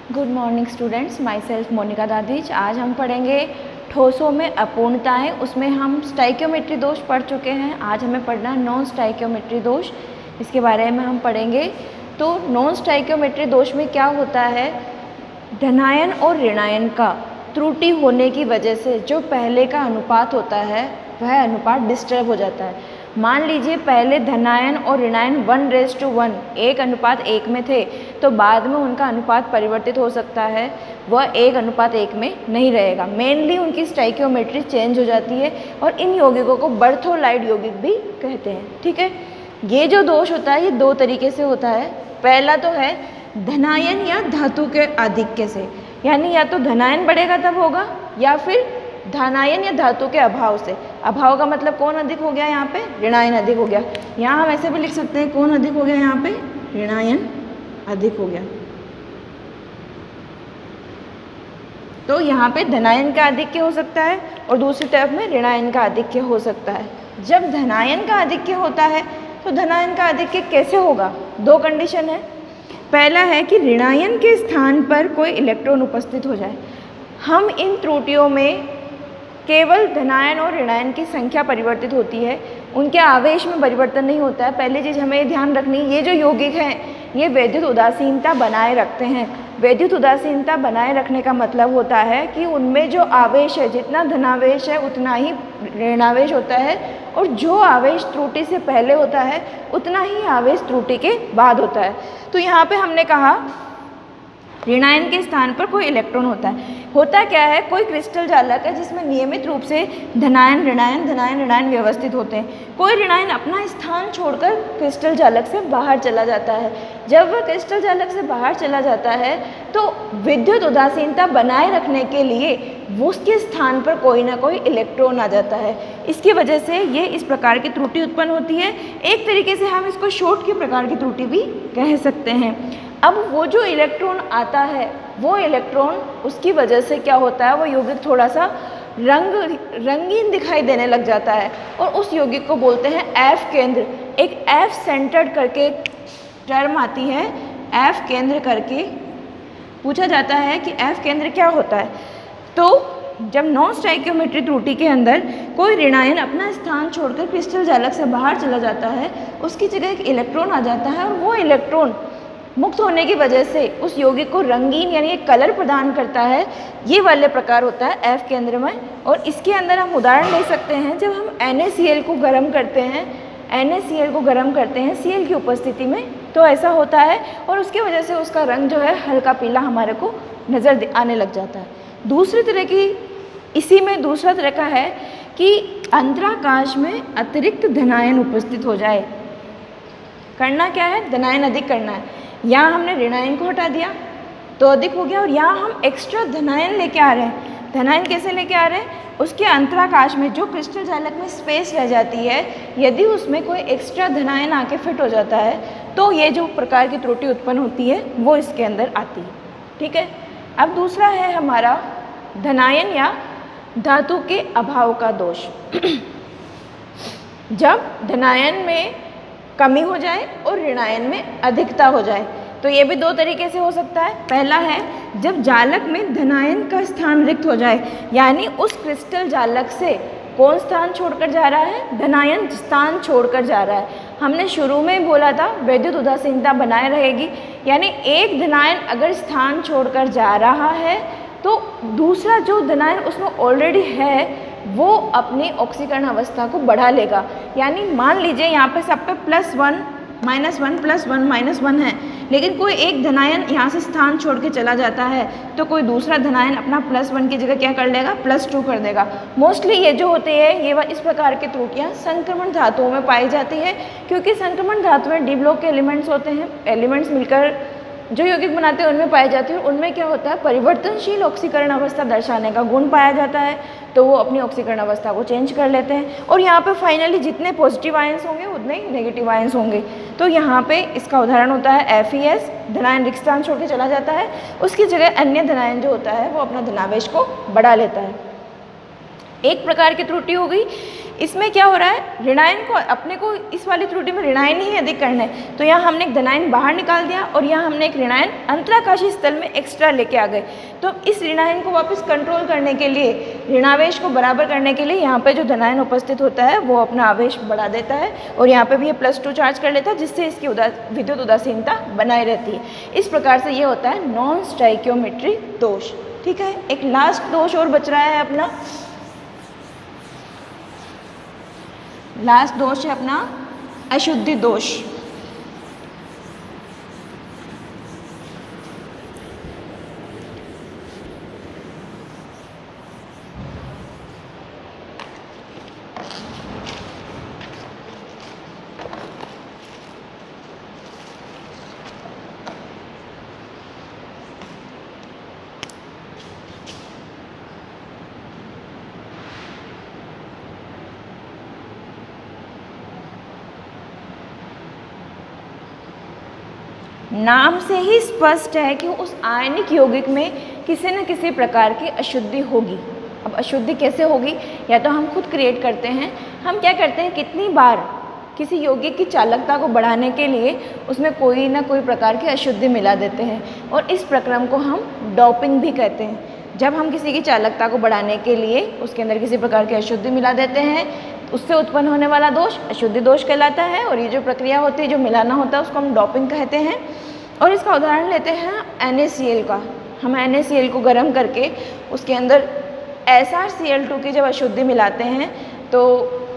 Good morning students, myself Monica दादीज। आज हम पढ़ेंगे ठोसों में अपूर्णताएं। उसमें हम स्टाइक्योमेट्री दोष पढ़ चुके हैं। आज हमें पढ़ना नॉन स्टाइक्योमेट्री दोष, इसके बारे में हम पढ़ेंगे। तो नॉन स्टाइक्योमेट्री दोष में क्या होता है, धनायन और ऋणायन का त्रुटि होने की वजह से जो पहले का अनुपात होता है वह अनुपात डिस्टर्ब हो जाता है। मान लीजिए पहले धनायन और ऋणायन 1:1 1:1 में थे, तो बाद में उनका अनुपात परिवर्तित हो सकता है, वह 1:1 में नहीं रहेगा। मेनली उनकी स्टाइक्योमेट्री चेंज हो जाती है और इन यौगिकों को बर्थोलाइड यौगिक भी कहते हैं। ठीक है, ये जो दोष होता है ये दो तरीके से होता है। पहला तो है धनायन या धातु के आधिक्य से, यानी या तो धनायन बढ़ेगा तब होगा, या फिर धनायन या धातु के अभाव से। अभाव का मतलब कौन अधिक हो गया, यहाँ पे ऋणायन अधिक हो गया। यहाँ हम ऐसे भी लिख सकते हैं, कौन अधिक हो गया, यहाँ पे ऋणायन अधिक हो गया। तो यहाँ पे धनायन का आधिक्य हो सकता है और दूसरी तरफ में ऋणायन का आधिक्य हो सकता है। जब धनायन का आधिक्य होता है तो धनायन का आधिक्य कैसे होगा, दो कंडीशन है। पहला है कि ऋणायन के स्थान पर कोई इलेक्ट्रॉन उपस्थित हो जाए। हम इन त्रुटियों में केवल धनायन और ऋणायन की संख्या परिवर्तित होती है, उनके आवेश में परिवर्तन नहीं होता है। पहली चीज़ हमें ध्यान रखनी, ये जो यौगिक हैं ये वैद्युत उदासीनता बनाए रखते हैं। वैद्युत उदासीनता बनाए रखने का मतलब होता है कि उनमें जो आवेश है, जितना धनावेश है उतना ही ऋणावेश होता है, और जो आवेश त्रुटि से पहले होता है उतना ही आवेश त्रुटि के बाद होता है। तो यहाँ पे हमने कहा ऋणायन के स्थान पर कोई इलेक्ट्रॉन होता है। होता क्या है, कोई क्रिस्टल जालक है जिसमें नियमित रूप से धनायन ऋणायन व्यवस्थित होते हैं। कोई ऋणायन अपना स्थान छोड़कर क्रिस्टल जालक से बाहर चला जाता है। जब वह क्रिस्टल जालक से बाहर चला जाता है तो विद्युत उदासीनता बनाए रखने के लिए उसके स्थान पर कोई ना कोई इलेक्ट्रॉन आ जाता है। इसकी वजह से ये इस प्रकार की त्रुटि उत्पन्न होती है। एक तरीके से हम इसको शॉर्ट के प्रकार की त्रुटि भी कह सकते हैं। अब वो जो इलेक्ट्रॉन आता है, वो इलेक्ट्रॉन उसकी वजह से क्या होता है, वो यौगिक थोड़ा सा रंगीन दिखाई देने लग जाता है और उस यौगिक को बोलते हैं एफ केंद्र। एक एफ सेंटर्ड करके टर्म आती है, एफ केंद्र करके पूछा जाता है कि एफ केंद्र क्या होता है। तो जब नॉन स्टाइक्योमेट्री त्रुटि के अंदर कोई ऋणायन अपना स्थान छोड़कर क्रिस्टल जालक से बाहर चला जाता है, उसकी जगह एक इलेक्ट्रॉन आ जाता है और वो इलेक्ट्रॉन मुक्त होने की वजह से उस यौगिक को रंगीन यानी एक कलर प्रदान करता है। ये वाले प्रकार होता है एफ केंद्र में। और इसके अंदर हम उदाहरण ले सकते हैं, जब हम NaCl को गर्म करते हैं, NaCl को गर्म करते हैं Cl की उपस्थिति में, तो ऐसा होता है और उसकी वजह से उसका रंग जो है हल्का पीला हमारे को नज़र आने लग जाता है। दूसरी तरह की, इसी में दूसरा तरह का है कि अंतराकाश में अतिरिक्त धनायन उपस्थित हो जाए। करना क्या है, धनायन अधिक करना है। यहाँ हमने ऋणायन को हटा दिया तो अधिक हो गया, और यहाँ हम एक्स्ट्रा धनायन लेके आ रहे हैं। धनायन कैसे लेके आ रहे हैं, उसके अंतराकाश में जो क्रिस्टल जालक में स्पेस रह जाती है, यदि उसमें कोई एक्स्ट्रा धनायन आके फिट हो जाता है तो ये जो प्रकार की त्रुटि उत्पन्न होती है वो इसके अंदर आती है। ठीक है, अब दूसरा है हमारा धनायन या धातु के अभाव का दोष। जब धनायन में कमी हो जाए और ऋणायन में अधिकता हो जाए, तो ये भी दो तरीके से हो सकता है। पहला है जब जालक में धनायन का स्थान रिक्त हो जाए, यानी उस क्रिस्टल जालक से कौन स्थान छोड़कर जा रहा है, धनायन स्थान छोड़कर जा रहा है। हमने शुरू में ही बोला था वैद्युत उदासीनता बनाए रहेगी, यानी एक धनायन अगर स्थान छोड़कर जा रहा है तो दूसरा जो धनायन उसमें ऑलरेडी है वो अपनी ऑक्सीकरण अवस्था को बढ़ा लेगा। यानी मान लीजिए यहाँ पे सब पे +1 -1 +1 -1 है, लेकिन कोई एक धनायन यहाँ से स्थान छोड़ के चला जाता है तो कोई दूसरा धनायन अपना +1 की जगह क्या कर लेगा, +2 कर देगा। मोस्टली ये जो होते हैं ये इस प्रकार की त्रुटियाँ संक्रमण धातुओं में पाई जाती है, क्योंकि संक्रमण धातुएं डी ब्लॉक के एलिमेंट्स होते हैं। एलिमेंट्स मिलकर जो यौगिक बनाते हैं उनमें पाई जाती है। उनमें क्या होता है, परिवर्तनशील ऑक्सीकरण अवस्था दर्शाने का गुण पाया जाता है, तो वो अपनी ऑक्सीकरण अवस्था को चेंज कर लेते हैं। और यहाँ पे फाइनली जितने पॉजिटिव आयंस होंगे उतने ही नेगेटिव आयंस होंगे। तो यहाँ पे इसका उदाहरण होता है FeS, धनायन रिक्त स्थान छोड़ के चला जाता है, उसकी जगह अन्य धनायन जो होता है वो अपना धनावेश को बढ़ा लेता है। एक प्रकार की त्रुटि हो गई। इसमें क्या हो रहा है, ऋणायन को अपने को इस वाली त्रुटि में ऋणायन ही अधिक करना है, तो यहाँ हमने एक धनायन बाहर निकाल दिया और यहाँ हमने एक ऋणायन अंतराकाशीय स्थल में एक्स्ट्रा लेके आ गए। तो इस ऋणायन को वापस कंट्रोल करने के लिए, ऋणावेश को बराबर करने के लिए यहाँ पे जो धनायन उपस्थित होता है वो अपना आवेश बढ़ा देता है और यहाँ पे भी ये +2 चार्ज कर लेता है, जिससे इसकी विद्युत उदासीनता बनाए रहती है। इस प्रकार से ये होता है नॉन स्टाइकियोमेट्री दोष। ठीक है, एक लास्ट दोष और बच रहा है अपना, लास्ट दोष है अपना अशुद्धि दोष। नाम से ही स्पष्ट है कि उस आयनिक यौगिक में किसी न किसी प्रकार की अशुद्धि होगी। अब अशुद्धि कैसे होगी, या तो हम खुद क्रिएट करते हैं, हम क्या करते हैं कितनी बार किसी यौगिक की चालकता को बढ़ाने के लिए उसमें कोई ना कोई प्रकार की अशुद्धि मिला देते हैं, और इस प्रक्रम को हम डोपिंग भी कहते हैं। जब हम किसी की चालकता को बढ़ाने के लिए उसके अंदर किसी प्रकार की अशुद्धि मिला देते हैं, उससे उत्पन्न होने वाला दोष अशुद्धि दोष कहलाता है, और ये जो प्रक्रिया होती है, जो मिलाना होता है, उसको हम डोपिंग कहते हैं। और इसका उदाहरण लेते हैं NaCl का। हम NaCl को गर्म करके उसके अंदर SrCl2 की जब अशुद्धि मिलाते हैं तो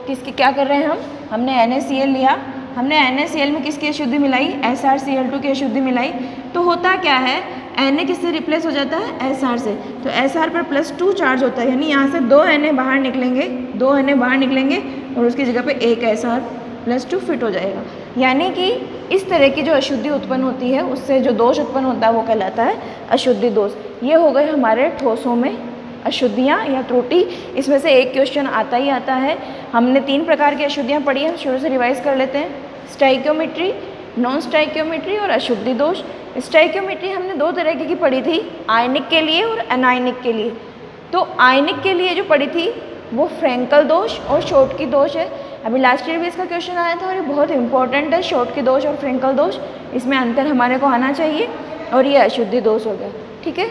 किसकी क्या कर रहे हैं हमने NaCl लिया, हमने NaCl में किसकी अशुद्धि मिलाई, SrCl2 की अशुद्धि मिलाई, तो होता क्या है Na किससे रिप्लेस हो जाता है, Sr से। तो Sr पर +2 चार्ज होता है, यानी यहाँ से 2 Na बाहर निकलेंगे, 2 Na बाहर निकलेंगे और उसकी जगह पे एक Sr +2 फिट हो जाएगा। यानी कि इस तरह की जो अशुद्धि उत्पन्न होती है, उससे जो दोष उत्पन्न होता है वो कहलाता है अशुद्धि दोष। ये हो गए हमारे ठोसों में अशुद्धियाँ या त्रुटि। इसमें से एक क्वेश्चन आता ही आता है। हमने 3 प्रकार की अशुद्धियाँ पढ़ी हैं, शुरू से रिवाइज कर लेते हैं। स्टाइकियोमेट्री, नॉन स्टाइकियोमेट्री और अशुद्धि दोष। स्टाइकियोमेट्री हमने 2 तरह की पढ़ी थी, आयनिक के लिए और अनायनिक के लिए। तो आयनिक के लिए जो पढ़ी थी वो फ्रैंकल दोष और शॉटकी दोष है। अभी लास्ट ईयर भी इसका क्वेश्चन आया था और ये बहुत इंपॉर्टेंट है, शॉटकी दोष और फ्रैंकल दोष। इसमें अंतर हमारे को आना चाहिए, और ये अशुद्धि दोष हो गया। ठीक है।